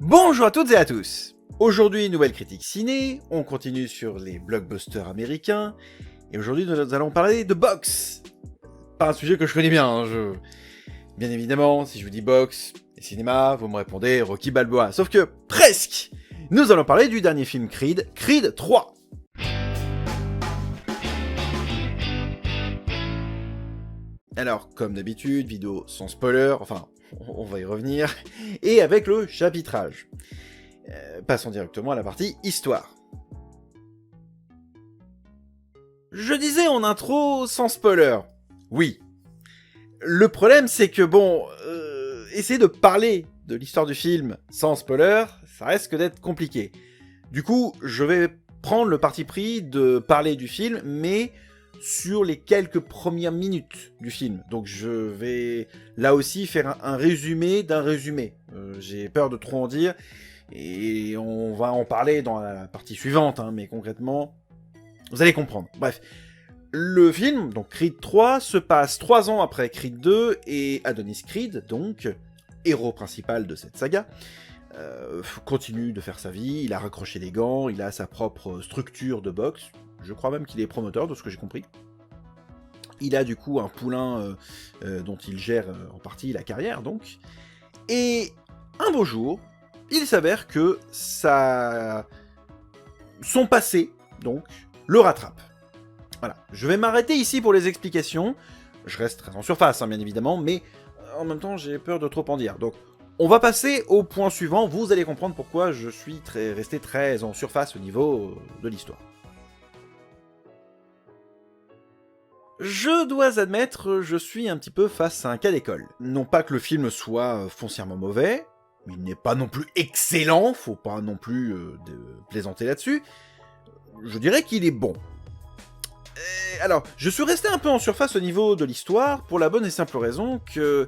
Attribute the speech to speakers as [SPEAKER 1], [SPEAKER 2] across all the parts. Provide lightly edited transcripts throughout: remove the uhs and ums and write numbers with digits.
[SPEAKER 1] Bonjour à toutes et à tous. Aujourd'hui, nouvelle critique ciné, on continue sur les blockbusters américains, et aujourd'hui nous allons parler de boxe. Pas un sujet que je connais bien, bien évidemment, si je vous dis boxe et cinéma, vous me répondez Rocky Balboa, sauf que presque. Nous allons parler du dernier film Creed, Creed 3. Alors, comme d'habitude, vidéo sans spoiler, enfin, on va y revenir, et avec le chapitrage. Passons directement à la partie histoire. Je disais en intro sans spoiler. Oui. Le problème, c'est que essayer de parler de l'histoire du film sans spoiler, ça risque d'être compliqué. Du coup, je vais prendre le parti pris de parler du film, mais sur les quelques premières minutes du film. Donc je vais là aussi faire un résumé d'un résumé. J'ai peur de trop en dire, et on va en parler dans la partie suivante, mais concrètement, vous allez comprendre. Bref, le film, donc Creed 3, se passe 3 ans après Creed 2, et Adonis Creed, donc, héros principal de cette saga, continue de faire sa vie, il a raccroché les gants, il a sa propre structure de boxe, je crois même qu'il est promoteur, de ce que j'ai compris. Il a du coup un poulain dont il gère en partie la carrière, donc. Et un beau jour, il s'avère que son passé, donc, le rattrape. Voilà, je vais m'arrêter ici pour les explications. Je reste très en surface, bien évidemment, mais en même temps, j'ai peur de trop en dire. Donc, on va passer au point suivant. Vous allez comprendre pourquoi je suis resté très en surface au niveau de l'histoire. Je dois admettre, je suis un petit peu face à un cas d'école. Non pas que le film soit foncièrement mauvais, mais il n'est pas non plus excellent, faut pas non plus plaisanter là-dessus. Je dirais qu'il est bon. Alors, je suis resté un peu en surface au niveau de l'histoire, pour la bonne et simple raison que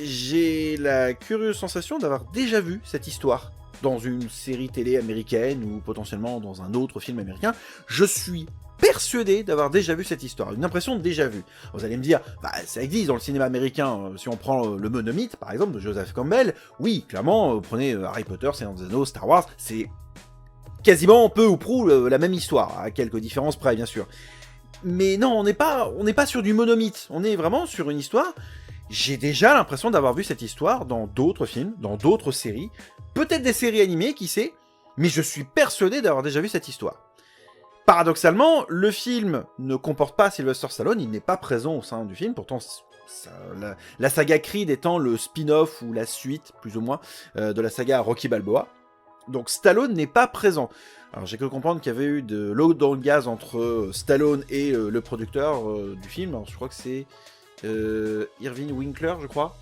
[SPEAKER 1] j'ai la curieuse sensation d'avoir déjà vu cette histoire dans une série télé américaine ou potentiellement dans un autre film américain. Je suis persuadé d'avoir déjà vu cette histoire, une impression de déjà vu. Vous allez me dire, ça existe dans le cinéma américain, si on prend le Monomythe, par exemple, de Joseph Campbell, oui, clairement, prenez Harry Potter, Seigneur des Anneaux, Star Wars, c'est quasiment peu ou prou la même histoire, à quelques différences près, bien sûr. Mais non, on n'est pas sur du Monomythe, on est vraiment sur une histoire. J'ai déjà l'impression d'avoir vu cette histoire dans d'autres films, dans d'autres séries, peut-être des séries animées, qui sait, mais je suis persuadé d'avoir déjà vu cette histoire. Paradoxalement, le film ne comporte pas Sylvester Stallone, il n'est pas présent au sein du film, pourtant la saga Creed étant le spin-off ou la suite, plus ou moins, de la saga Rocky Balboa. Donc Stallone n'est pas présent. Alors j'ai cru comprendre qu'il y avait eu de l'eau dans le gaz entre Stallone et le producteur du film, alors je crois que c'est Irving Winkler, je crois.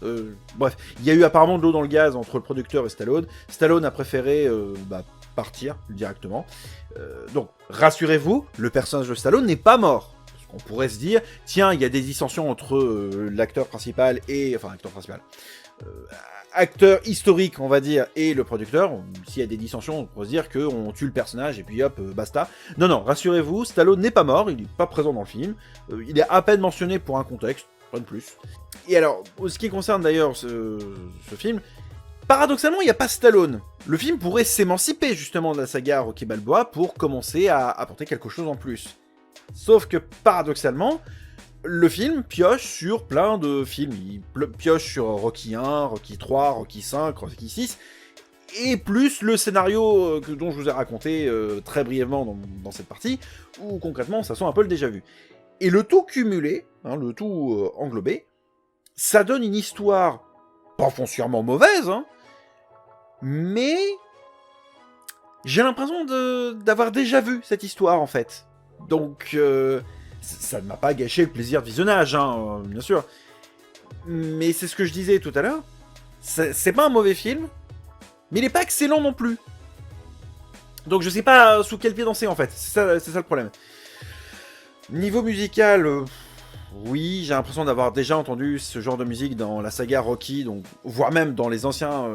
[SPEAKER 1] Bref, il y a eu apparemment de l'eau dans le gaz entre le producteur et Stallone. Stallone a préféré partir directement. Donc, rassurez-vous, le personnage de Stallone n'est pas mort. Parce qu'on pourrait se dire, tiens, il y a des dissensions entre l'acteur principal et... Enfin, acteur historique, on va dire, et le producteur. S'il y a des dissensions, on pourrait se dire qu'on tue le personnage et puis hop, basta. Non, rassurez-vous, Stallone n'est pas mort, il n'est pas présent dans le film. Il est à peine mentionné pour un contexte, pas de plus. Et alors, ce qui concerne d'ailleurs ce film, paradoxalement, il n'y a pas Stallone. Le film pourrait s'émanciper justement de la saga Rocky Balboa pour commencer à apporter quelque chose en plus. Sauf que, paradoxalement, le film pioche sur plein de films. Il pioche sur Rocky 1, Rocky 3, Rocky 5, Rocky 6, et plus le scénario dont je vous ai raconté très brièvement dans cette partie, où concrètement ça sent un peu le déjà vu. Et le tout cumulé, le tout englobé, ça donne une histoire pas foncièrement mauvaise, mais j'ai l'impression d'avoir déjà vu cette histoire en fait. Donc ça ne m'a pas gâché le plaisir de visionnage, bien sûr. Mais c'est ce que je disais tout à l'heure, c'est pas un mauvais film, mais il est pas excellent non plus. Donc je sais pas sous quel pied danser en fait, c'est ça le problème. Niveau musical, oui, j'ai l'impression d'avoir déjà entendu ce genre de musique dans la saga Rocky, donc, voire même dans les anciens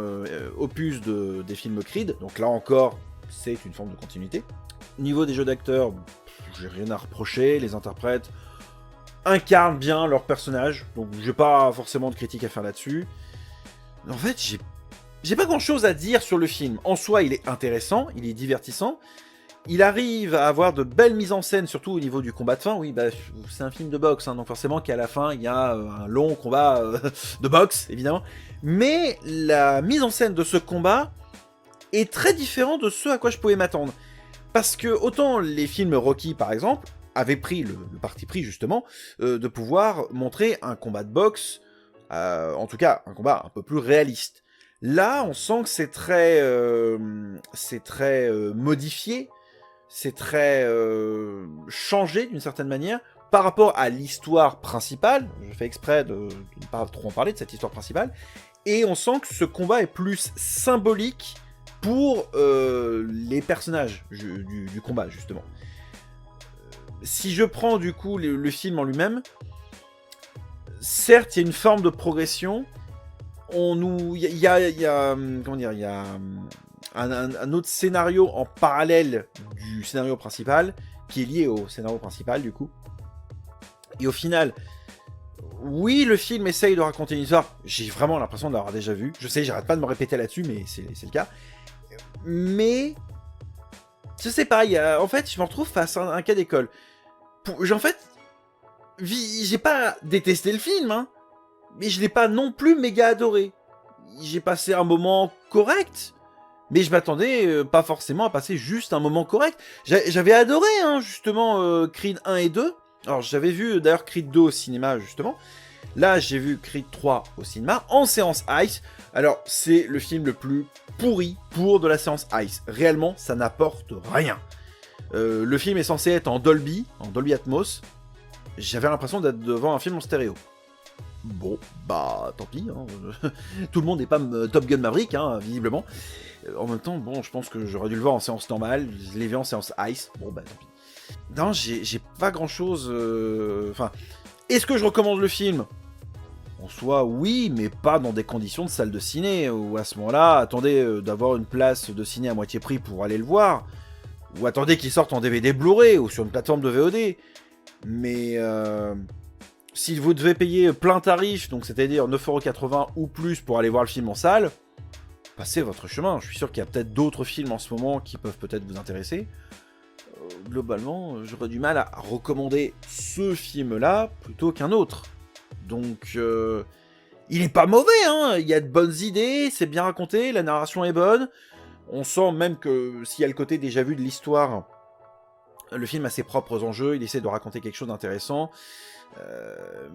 [SPEAKER 1] opus des films Creed, donc là encore, c'est une forme de continuité. Niveau des jeux d'acteurs, j'ai rien à reprocher, les interprètes incarnent bien leur personnage, donc j'ai pas forcément de critique à faire là-dessus. En fait, j'ai J'ai pas grand chose à dire sur le film. En soi, il est intéressant, il est divertissant. Il arrive à avoir de belles mises en scène, surtout au niveau du combat de fin. Oui, bah, c'est un film de boxe, hein, donc forcément qu'à la fin, il y a un long combat de boxe, évidemment. Mais la mise en scène de ce combat est très différente de ce à quoi je pouvais m'attendre. Parce que autant les films Rocky, par exemple, avaient pris le parti pris, justement, de pouvoir montrer un combat de boxe, en tout cas, un combat un peu plus réaliste. Là, on sent que c'est très modifié, c'est très changé d'une certaine manière par rapport à l'histoire principale. Je fais exprès de ne pas trop en parler de cette histoire principale. Et on sent que ce combat est plus symbolique pour les personnages du combat, justement. Si je prends du coup le film en lui-même, certes, il y a une forme de progression. Il y a comment dire, il y a un autre scénario en parallèle du scénario principal, qui est lié au scénario principal, du coup. Et au final, oui, le film essaye de raconter une histoire. J'ai vraiment l'impression de l'avoir déjà vu. Je sais, j'arrête pas de me répéter là-dessus, mais c'est le cas. Mais je sais pas, en fait, je me retrouve face à un cas d'école. En fait, j'ai pas détesté le film, hein, mais je l'ai pas non plus méga adoré. J'ai passé un moment correct, mais je m'attendais pas forcément à passer juste un moment correct. J'avais adoré, hein, justement, Creed 1 et 2. Alors, j'avais vu d'ailleurs Creed 2 au cinéma, justement. Là, j'ai vu Creed 3 au cinéma, en séance Ice. Alors, c'est le film le plus pourri pour de la séance Ice. Réellement, ça n'apporte rien. Le film est censé être en Dolby Atmos. J'avais l'impression d'être devant un film en stéréo. Bon, bah, tant pis. Hein. Tout le monde n'est pas Top Gun Maverick, hein, visiblement. En même temps, bon, je pense que j'aurais dû le voir en séance normale. Je l'ai vu en séance Ice. Bon, bah, tant pis. Non, j'ai pas grand-chose... Enfin, est-ce que je recommande le film ? En soi, oui, mais pas dans des conditions de salle de ciné, où à ce moment-là, attendez d'avoir une place de ciné à moitié prix pour aller le voir, ou attendez qu'il sorte en DVD Blu-ray, ou sur une plateforme de VOD. Mais si vous devez payer plein tarif, donc c'est-à-dire 9,80€ ou plus pour aller voir le film en salle, passez votre chemin. Je suis sûr qu'il y a peut-être d'autres films en ce moment qui peuvent peut-être vous intéresser. Globalement, j'aurais du mal à recommander ce film-là plutôt qu'un autre. Donc, il est pas mauvais, hein. Il y a de bonnes idées, c'est bien raconté, la narration est bonne. On sent même que s'il y a le côté déjà vu de l'histoire, le film a ses propres enjeux, il essaie de raconter quelque chose d'intéressant.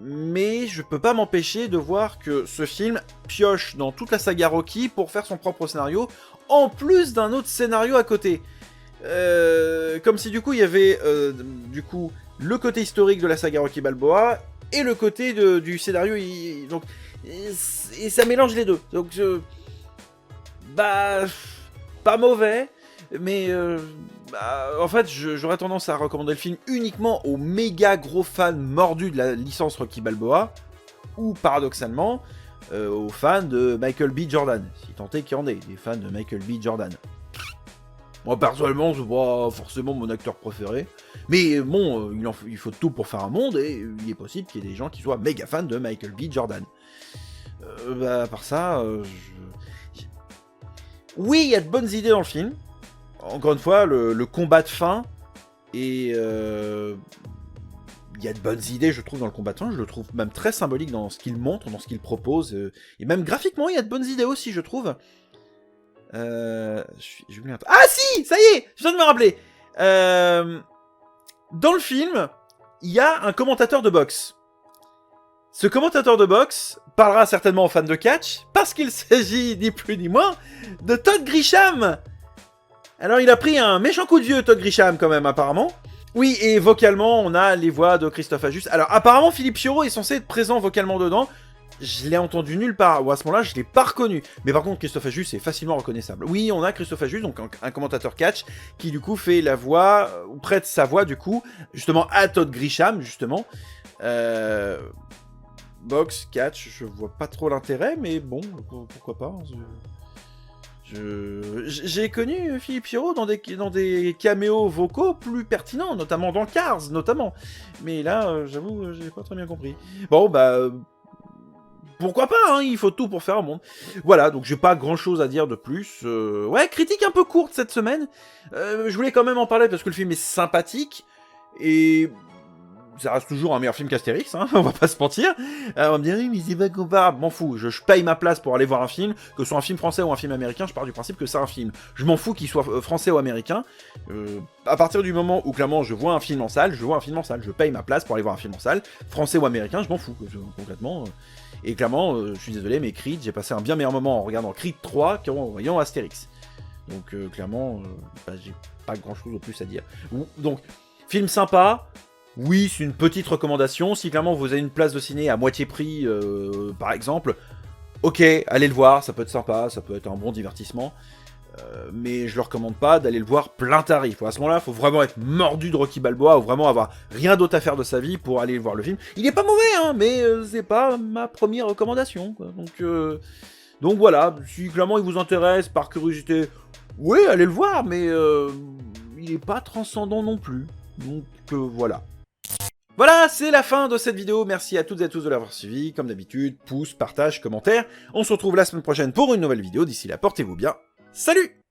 [SPEAKER 1] Mais je peux pas m'empêcher de voir que ce film pioche dans toute la saga Rocky pour faire son propre scénario, en plus d'un autre scénario à côté. Comme si du coup il y avait le côté historique de la saga Rocky Balboa et le côté du scénario, donc et ça mélange les deux. Donc bah pas mauvais, mais en fait j'aurais tendance à recommander le film uniquement aux méga gros fans mordus de la licence Rocky Balboa, ou paradoxalement aux fans de Michael B. Jordan, si tant est qu'il y en ait des fans de Michael B. Jordan. Moi, personnellement, c'est pas forcément mon acteur préféré. Mais bon, il faut tout pour faire un monde, et il est possible qu'il y ait des gens qui soient méga fans de Michael B. Jordan. À part ça, oui, il y a de bonnes idées dans le film. Encore une fois, le combat de fin, et il y a de bonnes idées, je trouve, dans le combat de fin. Je le trouve même très symbolique dans ce qu'il montre, dans ce qu'il propose. Et même graphiquement, il y a de bonnes idées aussi, je trouve. Ah si, ça y est, je viens de me rappeler. Dans le film, il y a un commentateur de boxe. Ce commentateur de boxe parlera certainement aux fans de catch, parce qu'il s'agit ni plus ni moins de Todd Grisham. Alors il a pris un méchant coup de vieux, Todd Grisham, quand même, apparemment. Oui, et vocalement, on a les voix de Christophe Ajus. Alors apparemment, Philippe Chioro est censé être présent vocalement dedans. Je l'ai entendu nulle part, ou à ce moment-là, je l'ai pas reconnu. Mais par contre, Christophe Ajus est facilement reconnaissable. Oui, on a Christophe Ajus, donc un commentateur catch, qui du coup fait la voix, ou prête sa voix du coup, justement à Todd Grisham, justement. Box, catch, je vois pas trop l'intérêt, mais bon, pourquoi pas. J'ai connu Philippe Chioro dans des caméos vocaux plus pertinents, notamment dans Cars, notamment. Mais là, j'avoue, j'ai pas très bien compris. Bon, bah... pourquoi pas, hein, il faut tout pour faire un monde. Voilà, donc j'ai pas grand chose à dire de plus. Ouais, critique un peu courte cette semaine. Je voulais quand même en parler parce que le film est sympathique. Et ça reste toujours un meilleur film qu'Astérix, hein, on va pas se mentir. On va me dire, oui, mais c'est pas comparable, m'en fous, je paye ma place pour aller voir un film, que ce soit un film français ou un film américain, je pars du principe que c'est un film. Je m'en fous qu'il soit français ou américain. À partir du moment où, clairement, je vois un film en salle, je paye ma place pour aller voir un film en salle, français ou américain, je m'en fous, concrètement. Et clairement, je suis désolé, mais Creed, j'ai passé un bien meilleur moment en regardant Creed 3 qu'en voyant Astérix. Donc, clairement, j'ai pas grand chose de plus à dire. Donc, film sympa. Oui, c'est une petite recommandation. Si clairement vous avez une place de ciné à moitié prix, par exemple, ok, allez le voir, ça peut être sympa, ça peut être un bon divertissement. Mais je ne recommande pas d'aller le voir plein tarif. À ce moment-là, il faut vraiment être mordu de Rocky Balboa ou vraiment avoir rien d'autre à faire de sa vie pour aller voir le film. Il est pas mauvais, hein, mais c'est pas ma première recommandation, quoi. Donc voilà, si clairement il vous intéresse par curiosité, oui, allez le voir, mais il est pas transcendant non plus. Donc voilà. Voilà, c'est la fin de cette vidéo. Merci à toutes et à tous de l'avoir suivi. Comme d'habitude, pouce, partage, commentaire. On se retrouve la semaine prochaine pour une nouvelle vidéo. D'ici là, portez-vous bien. Salut!